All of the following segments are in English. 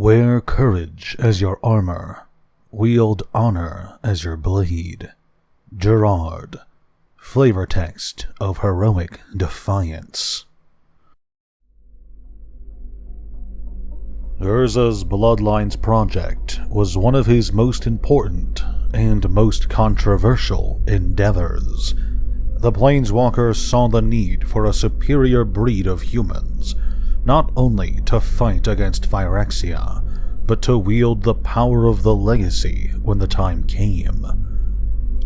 Wear courage as your armor. Wield honor as your blade. Gerrard. Flavor text of heroic defiance. Urza's Bloodlines project was one of his most important and most controversial endeavors. The Planeswalker saw the need for a superior breed of humans, not only to fight against Phyrexia, but to wield the power of the Legacy when the time came.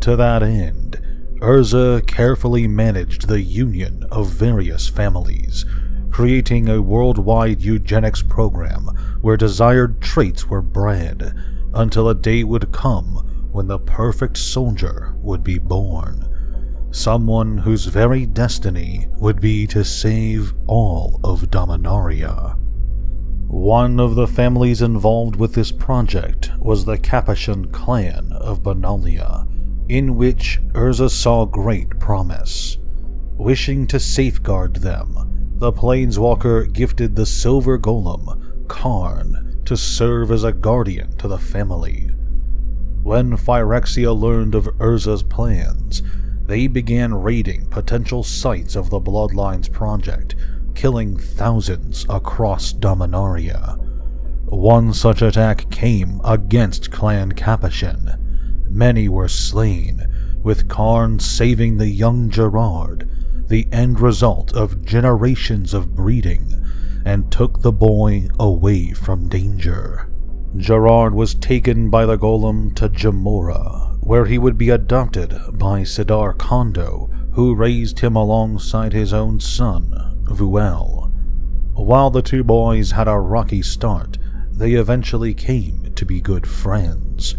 To that end, Urza carefully managed the union of various families, creating a worldwide eugenics program where desired traits were bred, until a day would come when the perfect soldier would be born. Someone whose very destiny would be to save all of Dominaria. One of the families involved with this project was the Capuchin clan of Benalia, in which Urza saw great promise. Wishing to safeguard them, the Planeswalker gifted the Silver Golem, Karn, to serve as a guardian to the family. When Phyrexia learned of Urza's plans, they began raiding potential sites of the Bloodlines project, killing thousands across Dominaria. One such attack came against Clan Capuchin. Many were slain, with Karn saving the young Gerrard, the end result of generations of breeding, and took the boy away from danger. Gerrard was taken by the Golem to Jamora, where he would be adopted by Sidar Kondo, who raised him alongside his own son, Vuel. While the two boys had a rocky start, they eventually came to be good friends.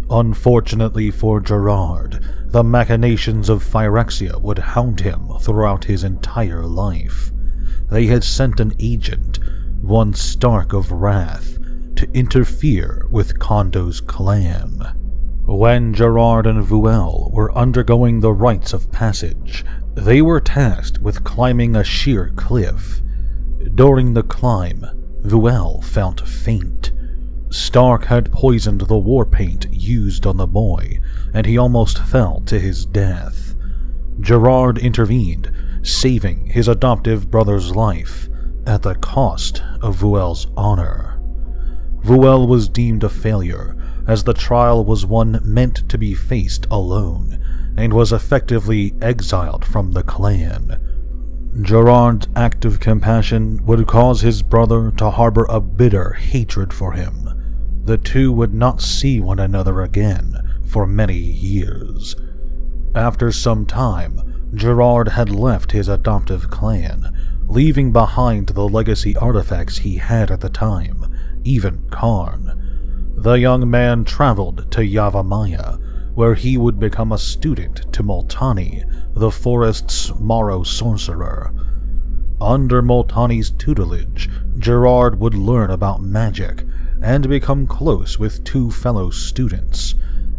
Unfortunately for Gerrard, the machinations of Phyrexia would hound him throughout his entire life. They had sent an agent, one Stark of Wrath, to interfere with Kondo's clan. When Gerrard and Vuel were undergoing the rites of passage, they were tasked with climbing a sheer cliff. During the climb, Vuel felt faint. Stark had poisoned the war paint used on the boy, and he almost fell to his death. Gerrard intervened, saving his adoptive brother's life, at the cost of Vuel's honor. Vuel was deemed a failure, as the trial was one meant to be faced alone, and was effectively exiled from the clan. Gerrard's act of compassion would cause his brother to harbor a bitter hatred for him. The two would not see one another again for many years. After some time, Gerrard had left his adoptive clan, leaving behind the legacy artifacts he had at the time, even Karn. The young man traveled to Yavimaya, where he would become a student to Multani, the forest's Morrow sorcerer. Under Multani's tutelage, Gerrard would learn about magic and become close with two fellow students,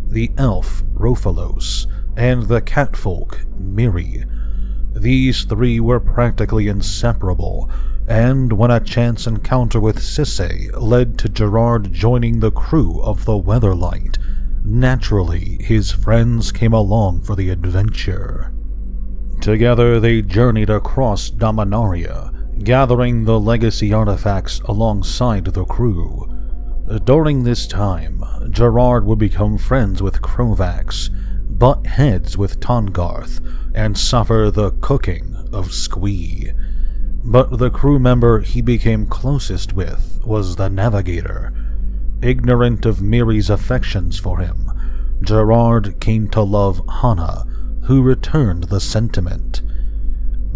the elf Rophalos and the catfolk Miri. These three were practically inseparable, and when a chance encounter with Sisse led to Gerrard joining the crew of the Weatherlight, naturally his friends came along for the adventure. Together they journeyed across Dominaria, gathering the legacy artifacts alongside the crew. During this time, Gerrard would become friends with Krovax, butt heads with Tongarth, and suffer the cooking of Squee. But the crew member he became closest with was the Navigator. Ignorant of Miri's affections for him, Gerrard came to love Hana, who returned the sentiment.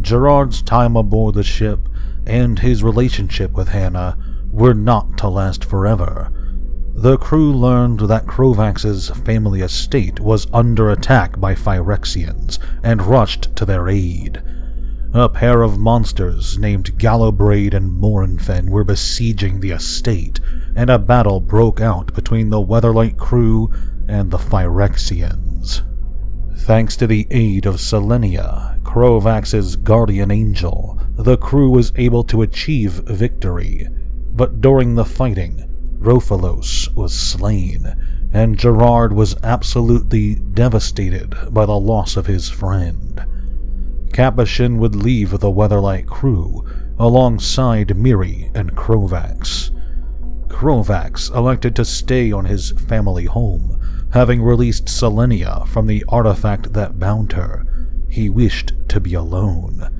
Gerrard's time aboard the ship and his relationship with Hana were not to last forever. The crew learned that Krovax's family estate was under attack by Phyrexians and rushed to their aid. A pair of monsters named Gallowbraid and Morinfen were besieging the estate, and a battle broke out between the Weatherlight crew and the Phyrexians. Thanks to the aid of Selenia, Krovax's guardian angel, the crew was able to achieve victory. but during the fighting, Vorthos was slain, and Gerrard was absolutely devastated by the loss of his friend. Capuchin would leave the Weatherlight crew alongside Miri and Krovax. Krovax elected to stay on his family home, having released Selenia from the artifact that bound her. He wished to be alone.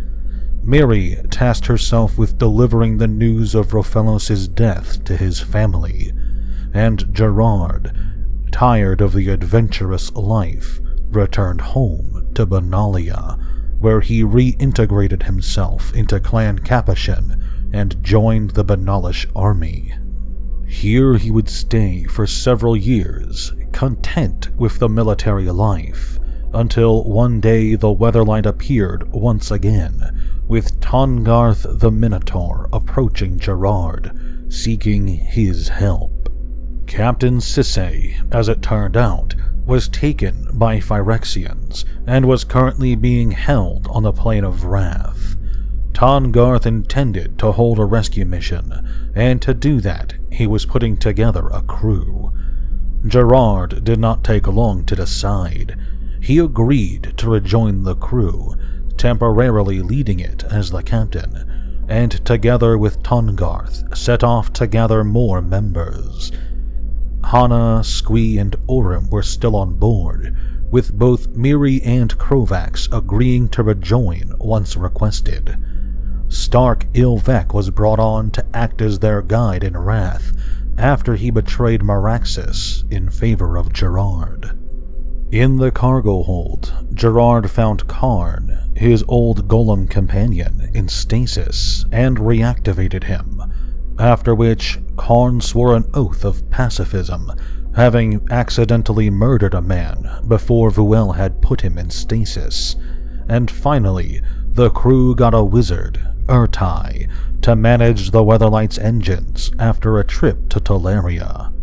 Miri tasked herself with delivering the news of Vorthos' death to his family, and Gerrard, tired of the adventurous life, returned home to Benalia, where he reintegrated himself into Clan Capuchin and joined the Benalish army. Here he would stay for several years, content with the military life, until one day the Weatherlight appeared once again, with Tahngarth the Minotaur approaching Gerrard, seeking his help. Captain Sisse, as it turned out, was taken by Phyrexians and was currently being held on the Plane of Wrath. Tahngarth intended to hold a rescue mission, and to do that, he was putting together a crew. Gerrard did not take long to decide. He agreed to rejoin the crew, temporarily leading it as the captain, and together with Tahngarth set off to gather more members. Hana, Squee, and Orym were still on board, with both Miri and Krovax agreeing to rejoin once requested. Stark Ilvek was brought on to act as their guide in Wrath after he betrayed Meraxus in favor of Gerrard. In the cargo hold, Gerrard found Karn, his old golem companion, in stasis and reactivated him, after which Karn swore an oath of pacifism, having accidentally murdered a man before Vuel had put him in stasis, and finally the crew got a wizard, Urtai, to manage the Weatherlight's engines after a trip to Teleria.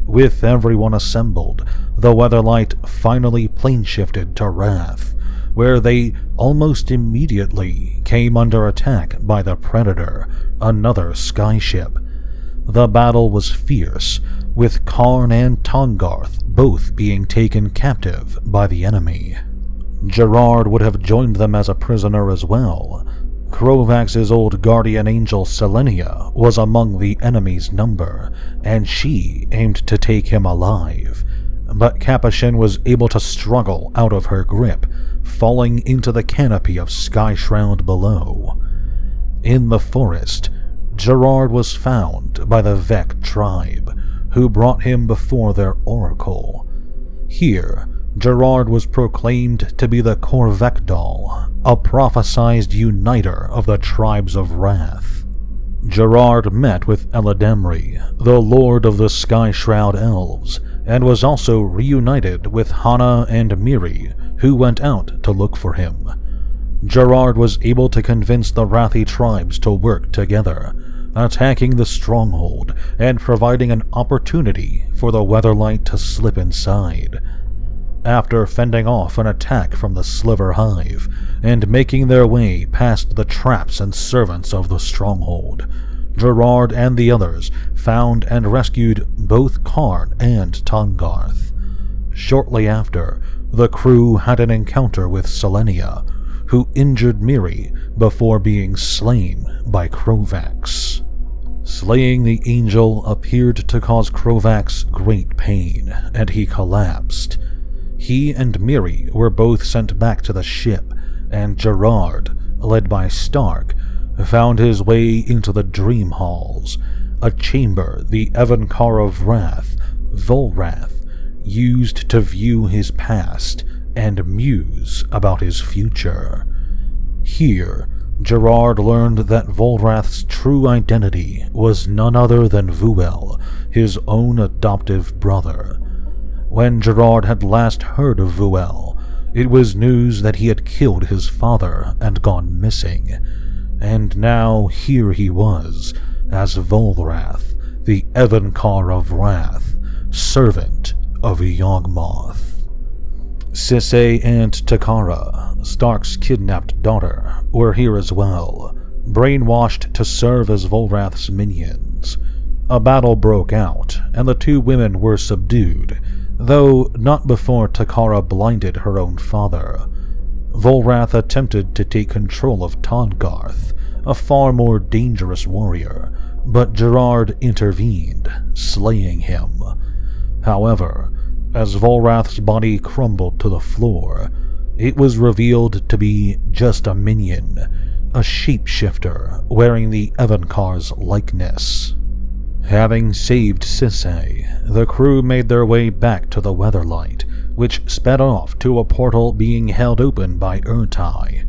With everyone assembled, the Weatherlight finally plane-shifted to Wrath, where they almost immediately came under attack by the Predator, another skyship. The battle was fierce, with Karn and Tahngarth both being taken captive by the enemy. Gerrard would have joined them as a prisoner as well. Krovax's old guardian angel Selenia was among the enemy's number, and she aimed to take him alive, but Capuchin was able to struggle out of her grip, falling into the canopy of Skyshroud below. In the forest, Gerrard was found by the Vek tribe, who brought him before their oracle. Here, Gerrard was proclaimed to be the Corvekdal, a prophesied uniter of the tribes of Wrath. Gerrard met with Eladamri, the lord of the Skyshroud Elves, and was also reunited with Hana and Miri, who went out to look for him. Gerrard was able to convince the Wrathy tribes to work together, attacking the stronghold and providing an opportunity for the Weatherlight to slip inside. After fending off an attack from the Sliver Hive and making their way past the traps and servants of the stronghold, Gerrard and the others found and rescued both Karn and Tahngarth. Shortly after, the crew had an encounter with Selenia, who injured Miri before being slain by Krovax. Slaying the angel appeared to cause Krovax great pain, and he collapsed. He and Miri were both sent back to the ship, and Gerrard, led by Stark, found his way into the Dream Halls, a chamber the Evankar of Wrath, Volrath, used to view his past and muse about his future. Here, Gerrard learned that Volrath's true identity was none other than Vuel, his own adoptive brother. When Gerrard had last heard of Vuel, it was news that he had killed his father and gone missing, and now here he was, as Volrath, the Evankar of Wrath, servant of Yawgmoth. Sisse and Takara, Stark's kidnapped daughter, were here as well, brainwashed to serve as Volrath's minions. A battle broke out, and the two women were subdued, though not before Takara blinded her own father. Volrath attempted to take control of Todgarth, a far more dangerous warrior, but Gerrard intervened, slaying him. However, as Volrath's body crumbled to the floor, it was revealed to be just a minion, a shapeshifter wearing the Evankar's likeness. Having saved Sisay, the crew made their way back to the Weatherlight, which sped off to a portal being held open by Urtai.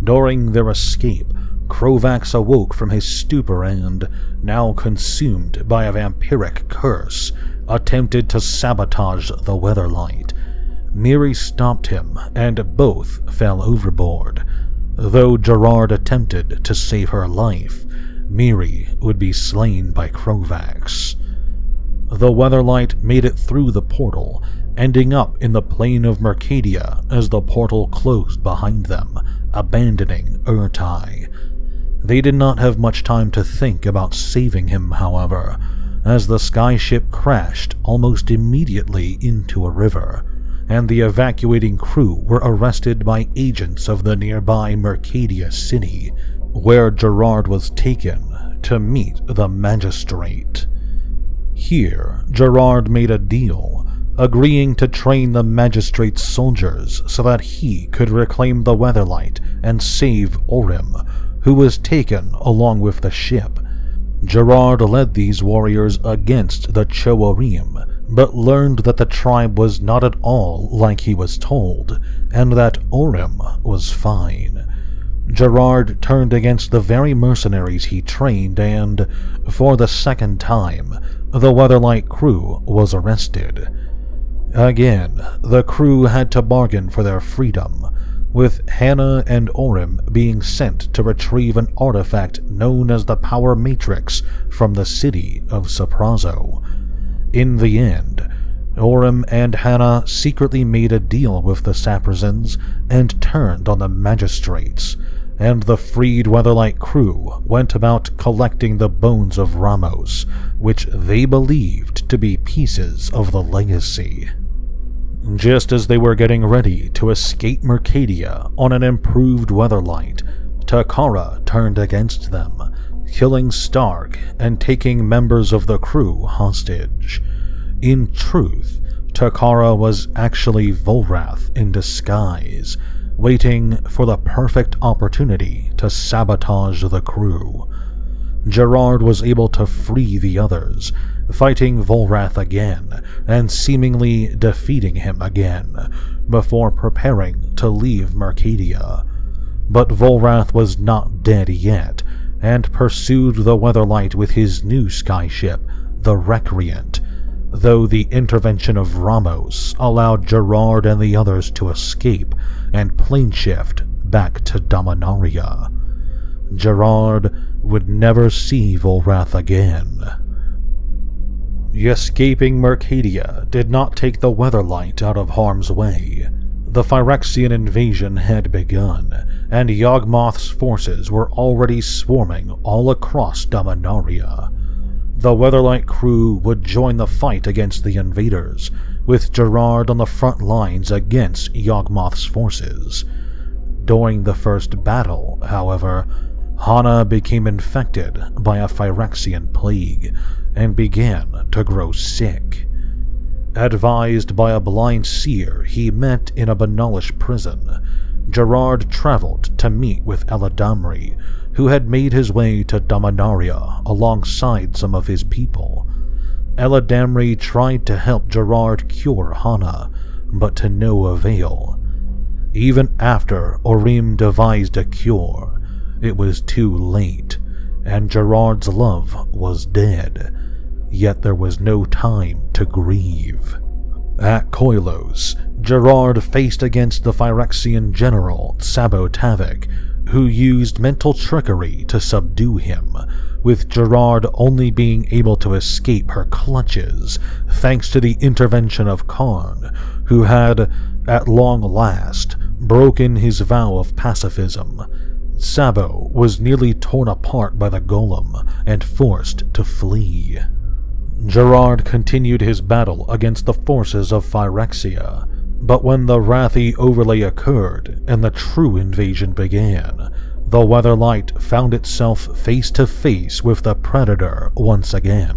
During their escape, Krovax awoke from his stupor and, now consumed by a vampiric curse, attempted to sabotage the Weatherlight. Miri stopped him, and both fell overboard. Though Gerrard attempted to save her life, Miri would be slain by Krovax. The Weatherlight made it through the portal, ending up in the plain of Mercadia as the portal closed behind them, abandoning Urtai. They did not have much time to think about saving him, however, as the skyship crashed almost immediately into a river, and the evacuating crew were arrested by agents of the nearby Mercadia city, where Gerrard was taken to meet the magistrate. Here, Gerrard made a deal, agreeing to train the magistrate's soldiers so that he could reclaim the Weatherlight and save Orim, who was taken along with the ship. Gerrard led these warriors against the Cho'Orim, but learned that the tribe was not at all like he was told, and that Orim was fine. Gerrard turned against the very mercenaries he trained, and, for the second time, the Weatherlight crew was arrested. Again, the crew had to bargain for their freedom, with Hannah and Orim being sent to retrieve an artifact known as the Power Matrix from the city of Soprazo. In the end, Orim and Hannah secretly made a deal with the Saprasans and turned on the magistrates, and the freed Weatherlight crew went about collecting the bones of Ramos, which they believed to be pieces of the legacy. Just as they were getting ready to escape Mercadia on an improved Weatherlight, Takara turned against them, killing Stark and taking members of the crew hostage. In truth, Takara was actually Volrath in disguise, waiting for the perfect opportunity to sabotage the crew. Gerrard was able to free the others, fighting Volrath again and seemingly defeating him again, before preparing to leave Mercadia. But Volrath was not dead yet, and pursued the Weatherlight with his new skyship, the Recreant, though the intervention of Ramos allowed Gerrard and the others to escape and planeshift back to Dominaria. Gerrard would never see Volrath again. Escaping Mercadia did not take the Weatherlight out of harm's way. The Phyrexian invasion had begun, and Yawgmoth's forces were already swarming all across Dominaria. The Weatherlight crew would join the fight against the invaders, with Gerrard on the front lines against Yawgmoth's forces. During the first battle, however, Hana became infected by a Phyrexian plague and began to grow sick. Advised by a blind seer he met in a Banalish prison, Gerrard traveled to meet with Eladamri, who had made his way to Dominaria alongside some of his people. Eladamri tried to help Gerrard cure Hana, but to no avail. Even after Orim devised a cure, it was too late, and Gerrard's love was dead, yet there was no time to grieve. At Koilos, Gerrard faced against the Phyrexian general Sabo Tavik, who used mental trickery to subdue him, with Gerrard only being able to escape her clutches thanks to the intervention of Karn, who had, at long last, broken his vow of pacifism. Sabo was nearly torn apart by the golem and forced to flee. Gerrard continued his battle against the forces of Phyrexia, but when the wrathy overlay occurred and the true invasion began, the Weatherlight found itself face to face with the Predator once again.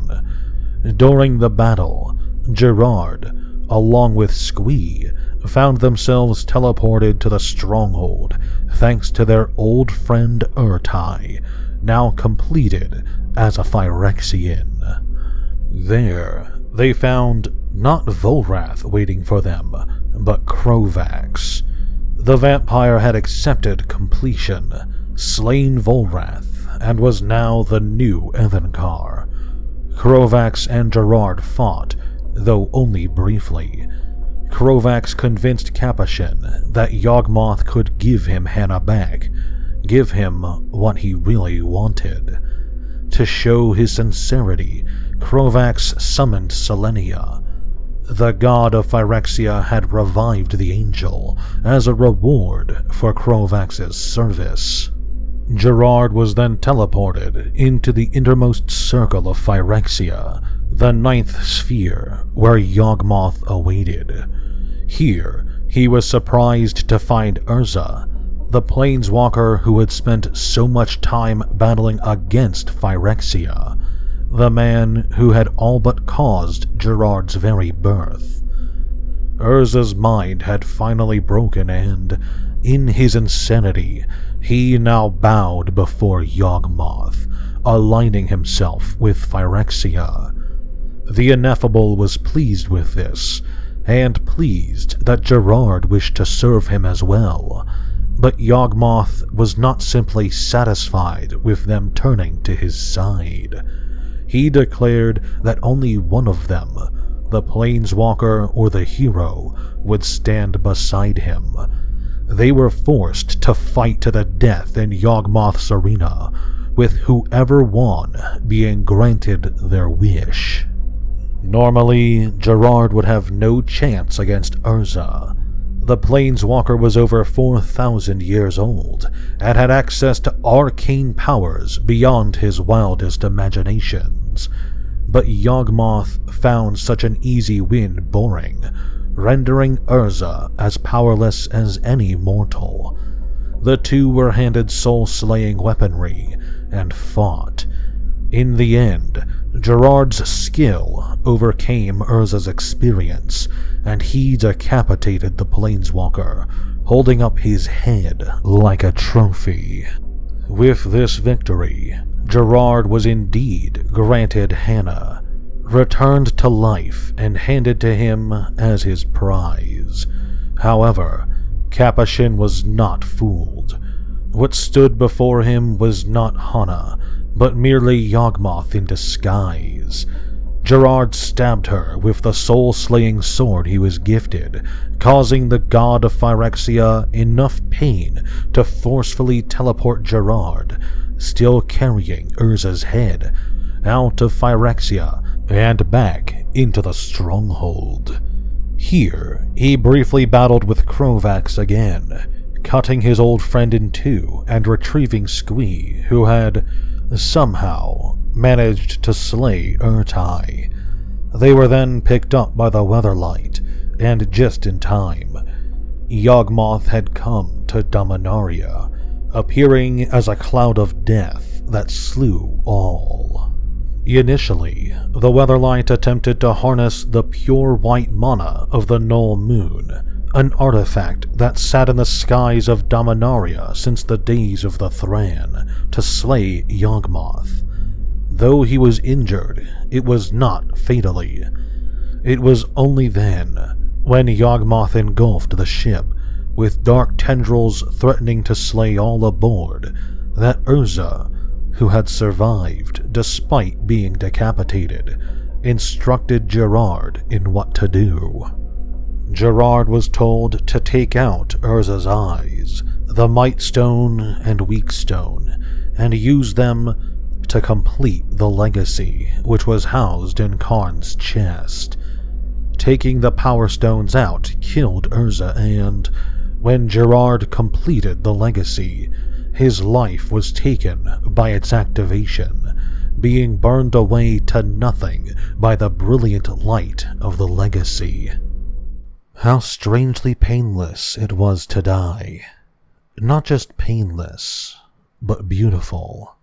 During the battle, Gerrard, along with Squee, found themselves teleported to the stronghold thanks to their old friend Urtai, now completed as a Phyrexian. There, they found not Volrath waiting for them, but Krovax. The vampire had accepted completion, slain Volrath, and was now the new Evankar. Krovax and Gerrard fought, though only briefly. Krovax convinced Capuchin that Yawgmoth could give him Hannah back, give him what he really wanted. To show his sincerity, Krovax summoned Selenia. The god of Phyrexia had revived the angel as a reward for Krovax's service. Gerrard was then teleported into the innermost circle of Phyrexia, the ninth sphere, where Yawgmoth awaited. Here, he was surprised to find Urza, the planeswalker who had spent so much time battling against Phyrexia, the man who had all but caused Gerrard's very birth. Urza's mind had finally broken and, in his insanity, he now bowed before Yawgmoth, aligning himself with Phyrexia. The Ineffable was pleased with this, and pleased that Gerrard wished to serve him as well, but Yawgmoth was not simply satisfied with them turning to his side. He declared that only one of them, the planeswalker or the hero, would stand beside him. They were forced to fight to the death in Yawgmoth's arena, with whoever won being granted their wish. Normally, Gerrard would have no chance against Urza. The planeswalker was over 4,000 years old and had access to arcane powers beyond his wildest imaginations. But Yawgmoth found such an easy win boring, rendering Urza as powerless as any mortal. The two were handed soul-slaying weaponry and fought. In the end, Gerrard's skill overcame Urza's experience, and he decapitated the planeswalker, holding up his head like a trophy. With this victory, Gerrard was indeed granted Hannah, returned to life and handed to him as his prize. However, Capuchin was not fooled. What stood before him was not Hannah, but merely Yawgmoth in disguise. Gerrard stabbed her with the soul-slaying sword he was gifted, causing the god of Phyrexia enough pain to forcefully teleport Gerrard, still carrying Urza's head, out of Phyrexia and back into the stronghold. Here, he briefly battled with Krovax again, cutting his old friend in two and retrieving Squee, who had somehow managed to slay Urtai. They were then picked up by the Weatherlight, and just in time. Yawgmoth had come to Dominaria, appearing as a cloud of death that slew all. Initially, the Weatherlight attempted to harness the pure white mana of the Null Moon, an artifact that sat in the skies of Dominaria since the days of the Thran, to slay Yawgmoth. Though he was injured, it was not fatally. It was only then, when Yawgmoth engulfed the ship, with dark tendrils threatening to slay all aboard, that Urza, who had survived despite being decapitated, instructed Gerrard in what to do. Gerrard was told to take out Urza's eyes, the Might Stone and Weak Stone, and use them to complete the legacy which was housed in Karn's chest. Taking the Power Stones out killed Urza, and when Gerrard completed the legacy, his life was taken by its activation, being burned away to nothing by the brilliant light of the legacy. How strangely painless it was to die. Not just painless, but beautiful.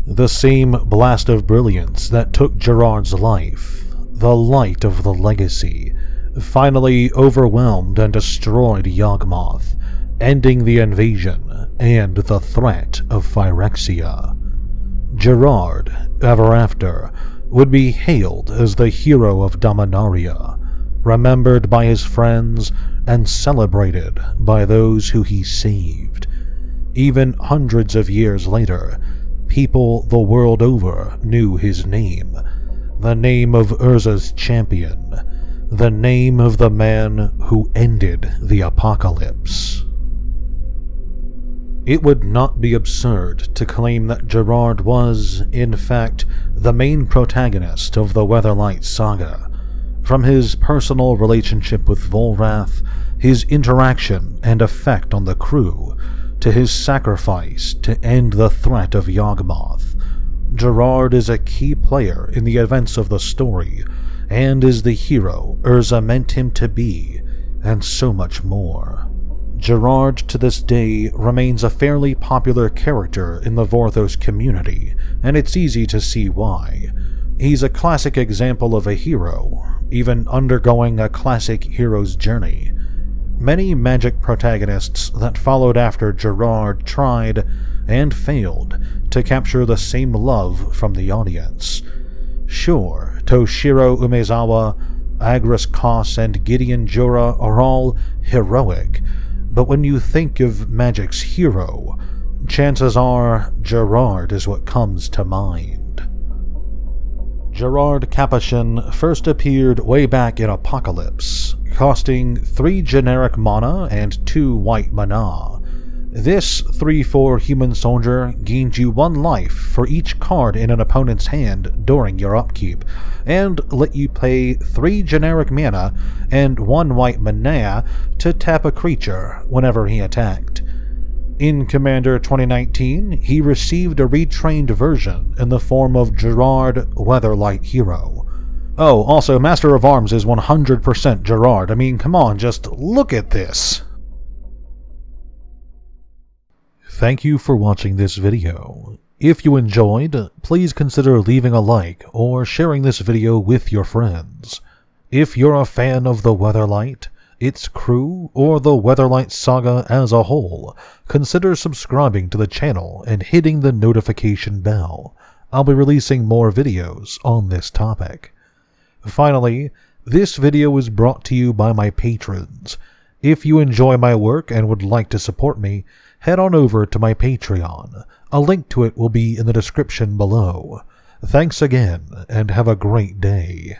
The same blast of brilliance that took Gerrard's life, the light of the legacy, finally overwhelmed and destroyed Yawgmoth, ending the invasion and the threat of Phyrexia. Gerrard, ever after, would be hailed as the hero of Dominaria, remembered by his friends and celebrated by those who he saved. Even hundreds of years later, people the world over knew his name, the name of Urza's champion, the name of the man who ended the apocalypse. It would not be absurd to claim that Gerrard was, in fact, the main protagonist of the Weatherlight saga. From his personal relationship with Volrath, his interaction and effect on the crew, to his sacrifice to end the threat of Yawgmoth, Gerrard is a key player in the events of the story, and is the hero Urza meant him to be, and so much more. Gerrard to this day remains a fairly popular character in the Vorthos community, and it's easy to see why. He's a classic example of a hero, even undergoing a classic hero's journey. Many Magic protagonists that followed after Gerrard tried, and failed, to capture the same love from the audience. Sure, Toshiro Umezawa, Agris Kos, and Gideon Jura are all heroic, but when you think of Magic's hero, chances are Gerrard is what comes to mind. Gerrard Capuchin first appeared way back in Apocalypse, costing 3 generic mana and 2 white mana. This 3/4 human soldier gained you 1 life for each card in an opponent's hand during your upkeep, and let you pay 3 generic mana and 1 white mana to tap a creature whenever he attacked. In Commander 2019, he received a retrained version in the form of Gerrard Weatherlight Hero. Oh, also, Master of Arms is 100% Gerrard. I mean, come on, just look at this! Thank you for watching this video. If you enjoyed, please consider leaving a like or sharing this video with your friends. If you're a fan of the Weatherlight, its crew, or the Weatherlight saga as a whole, consider subscribing to the channel and hitting the notification bell. I'll be releasing more videos on this topic. Finally, this video is brought to you by my patrons. If you enjoy my work and would like to support me, head on over to my Patreon. A link to it will be in the description below. Thanks again, and have a great day.